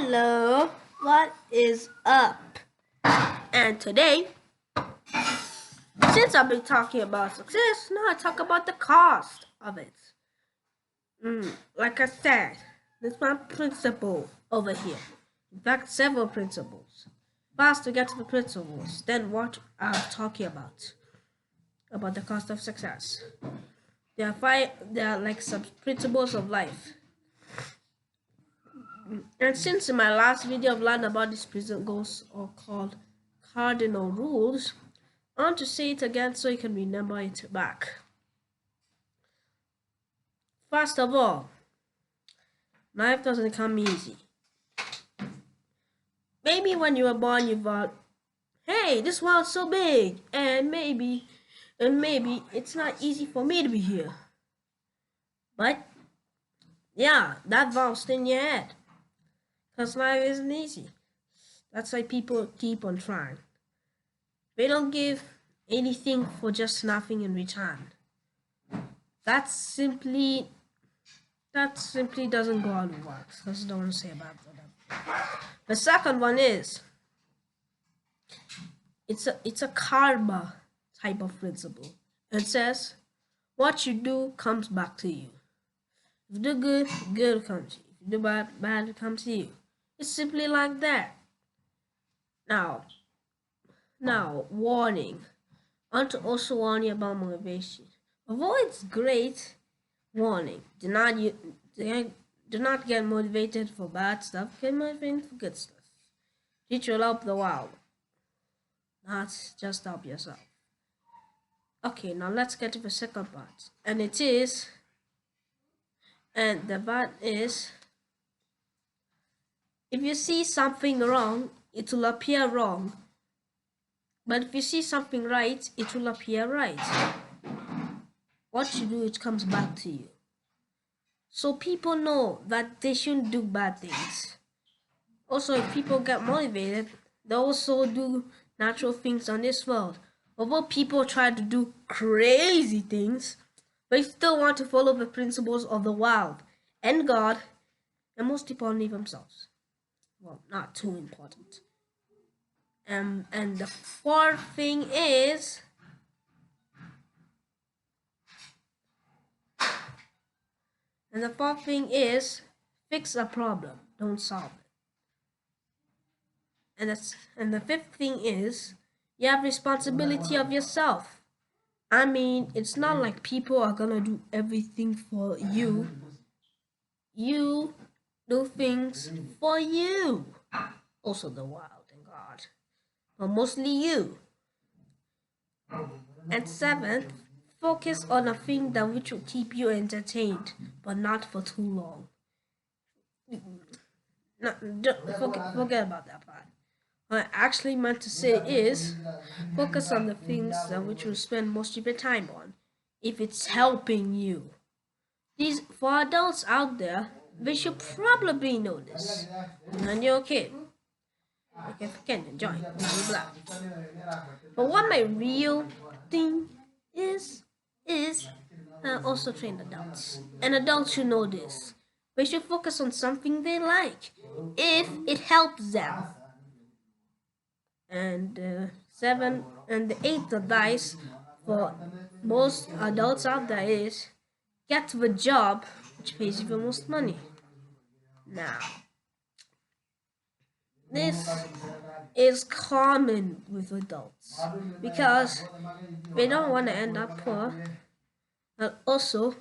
Hello, what is up? And today, since I've been talking about success, now I talk about the cost of it. Like I said, there's one principle over here. In fact, several principles. First, to get to the principles, then what I'm talking about the cost of success. There are like some principles of life. And since in my last video I've learned about these principles or called cardinal rules, I want to say it again so you can remember it back. First of all, life doesn't come easy. Maybe when you were born you thought, hey, this world's so big and maybe it's not easy for me to be here. But yeah, that vows in your head. Because life isn't easy. That's why people keep on trying. They don't give anything for just nothing in return. That simply doesn't go how it works. That's what I want to say about that. The second one is it's a karma type of principle. It says what you do comes back to you. If you do good, good will come to you. If you do bad, bad will come to you. It's simply like that. Now, warning. I want to also warn you about motivation. Although it's great, warning. Do not get motivated for bad stuff. Get motivated for good stuff. It will help the world, not just help yourself. Okay, now let's get to the second part. And the part is, if you see something wrong, it will appear wrong. But if you see something right, it will appear right. What you do, it comes back to you. So people know that they shouldn't do bad things. Also, if people get motivated, they also do natural things on this world. Although people try to do crazy things, they still want to follow the principles of the world and God, and most importantly themselves. Well, not too important. And the fourth thing is fix a problem, don't solve it. And the fifth thing is you have responsibility of yourself. I mean, it's not like people are gonna do everything for you. You do things for you. Also the world and God. But mostly you. And seventh, focus on a thing that which will keep you entertained, but not for too long. Forget about that part. What I actually meant to say is focus on the things that which you spend most of your time on, if it's helping you. These, for adults out there, they should probably know this. And you're okay. Okay, can enjoy, blah blah blah. But what my real thing is also train adults. And adults should know this. They should focus on something they like, if it helps them. And the eighth advice for most adults out there is get the job which pays you the most money. Now, this is common with adults because they don't want to end up poor. And also,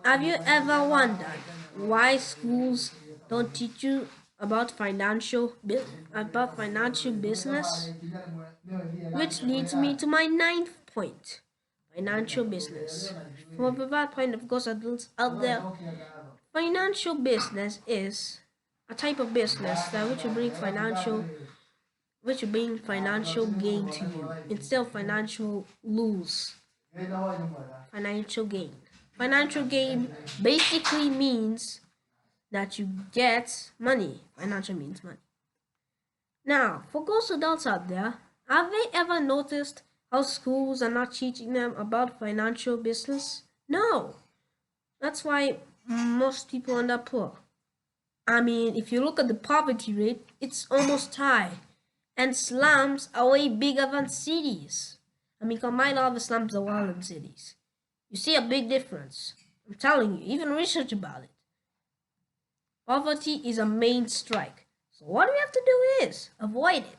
have you ever wondered why schools don't teach you about financial business? Which leads me to my ninth point: financial business. From that point, of course, adults out there, financial business is a type of business that which will bring financial gain to you instead of financial lose. Financial gain. Financial gain basically means that you get money. Financial means money. Now, for those adults out there, have they ever noticed how schools are not teaching them about financial business? No. That's why most people end up poor. I mean, if you look at the poverty rate, it's almost high. And slums are way bigger than cities. I mean, combine all the slums of all in cities. You see a big difference. I'm telling you, even research about it. Poverty is a main strike. So what we have to do is avoid it.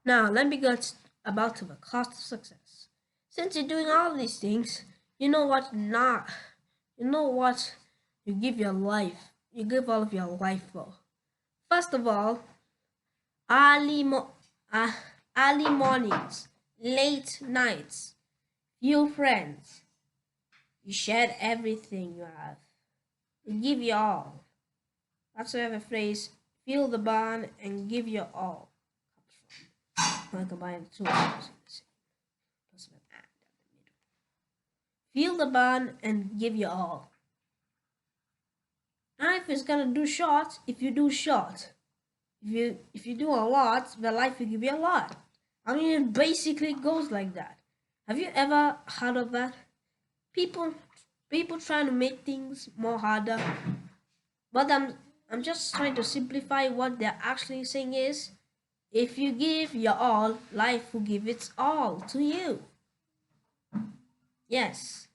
Now, let me get about to the cost of success. Since you're doing all these things, you know what you give your life, you give all of your life for. First of all, early, early mornings, late nights, few friends. You shared everything you have. You give your all. That's where the phrase "feel the bond and give your all" comes from. I combine the two words in the same. Plus an and in the middle. Feel the bond and give your all. Life is gonna do short if you do short. If you do a lot, the life will give you a lot. I mean, it basically goes like that. Have you ever heard of that? People trying to make things more harder, but I'm just trying to simplify what they're actually saying is, if you give your all, life will give its all to you. Yes.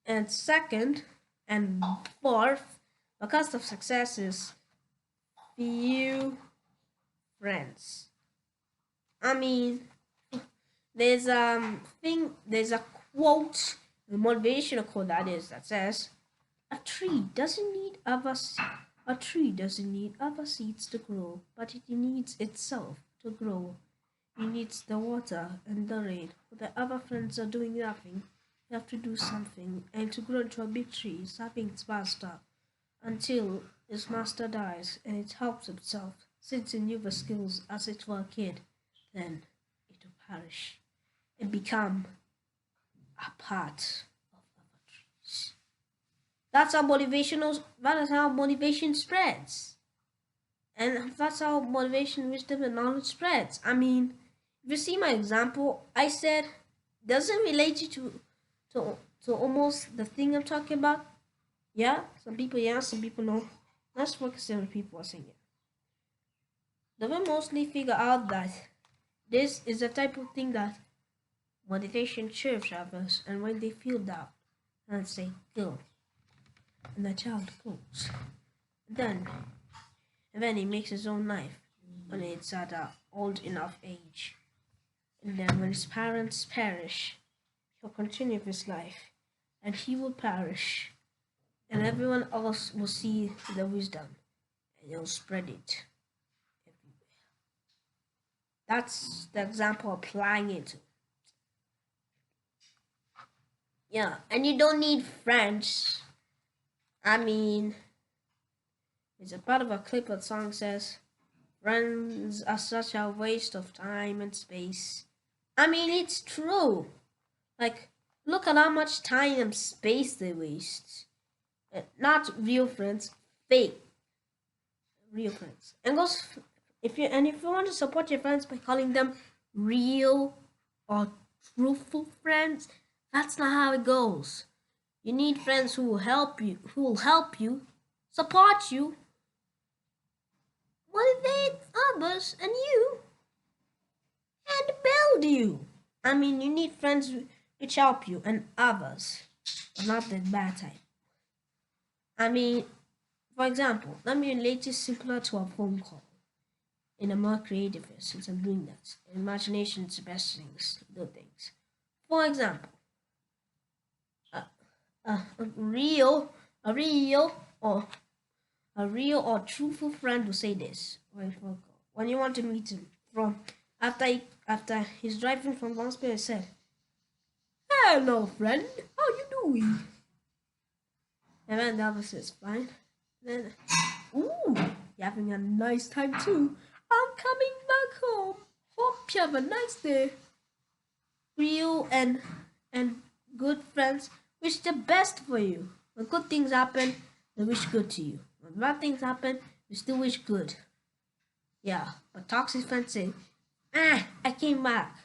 And second and fourth, the cost of success is few friends. I mean, there's a quote, a motivational quote that says, a tree doesn't need other seeds to grow, but it needs itself to grow. It needs the water and the rain. But the other friends are doing nothing. You have to do something, and to grow into a big tree, serving its master until its master dies and it helps itself. Since it knew the skills as it were a kid, then it will perish and become a part of other trees. That is how motivation spreads. And that's how motivation, wisdom, and knowledge spreads. I mean, if you see my example, I said, does it relate you to almost the thing I'm talking about? Yeah? Some people yes, some people no. Let's focus on the people are saying it. They will mostly figure out that this is the type of thing that motivation serves others, and when they feel doubt, and say, go. And the child goes. Then, and then he makes his own life when it's at an old enough age. And then when his parents perish, he'll continue his life, and he will perish, and everyone else will see the wisdom, and he'll spread it everywhere. That's the example applying it to. Yeah, and you don't need friends. I mean, it's a part of a clip that song says, friends are such a waste of time and space. I mean, it's true. Like, look at how much time and space they waste. Not real friends, fake real friends. And goes if you want to support your friends by calling them real or truthful friends, that's not how it goes. You need friends who will help you, support you, motivate others and you, and build you. I mean, you need friends which help you and others, but not the bad type. I mean, for example, let me relate this simpler to a phone call in a more creative way since I'm doing that. Imagination is the best things, do things. For example, a real or truthful friend will say this when you want to meet him from after he's driving from one place. He said, "Hello, friend. How you doing?" And then the other says, "Fine." Then, "Ooh, you're having a nice time too. I'm coming back home. Hope you have a nice day." Real and good friends wish the best for you. When good things happen, they wish good to you. When bad things happen, they still wish good. Yeah, but toxic friends say, I came back.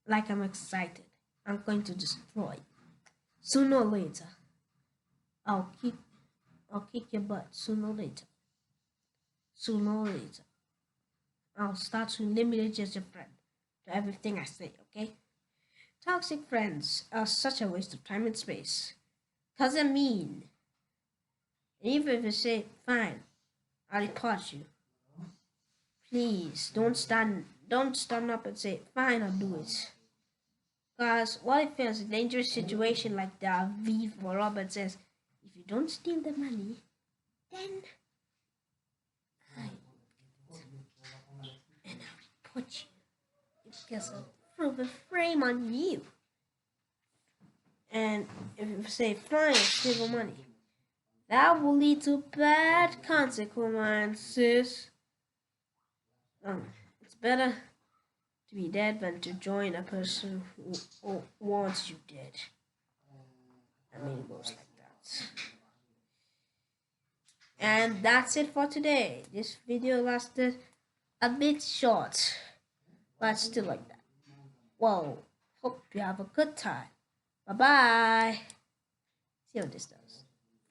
Like I'm excited. I'm going to destroy you. Sooner or later, I'll kick your butt. Sooner or later. Sooner or later, I'll start to eliminate just your friend to everything I say, okay? Toxic friends are such a waste of time and space. Cause they're mean. And even if you say, fine, I'll report you. Please don't stand up and say, fine, I'll do it. Cause what if there's a dangerous situation like the thief or Robert says, if you don't steal the money, then I and I'll report you. Because I'll throw the frame on you. And if you say, fine, steal the money, that will lead to bad consequences. It's better to be dead than to join a person who wants you dead. I mean, it goes like that. And that's it for today. This video lasted a bit short, but still like that. Well, hope you have a good time. Bye-bye. See what this does.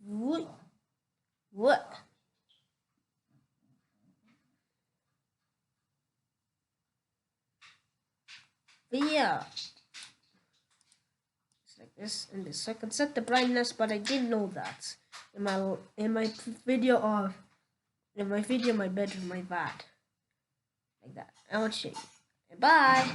What? But yeah, it's like this and this. So I can set the brightness, but I didn't know that in my video of my bedroom, my bed, like that. I want to show you. Bye.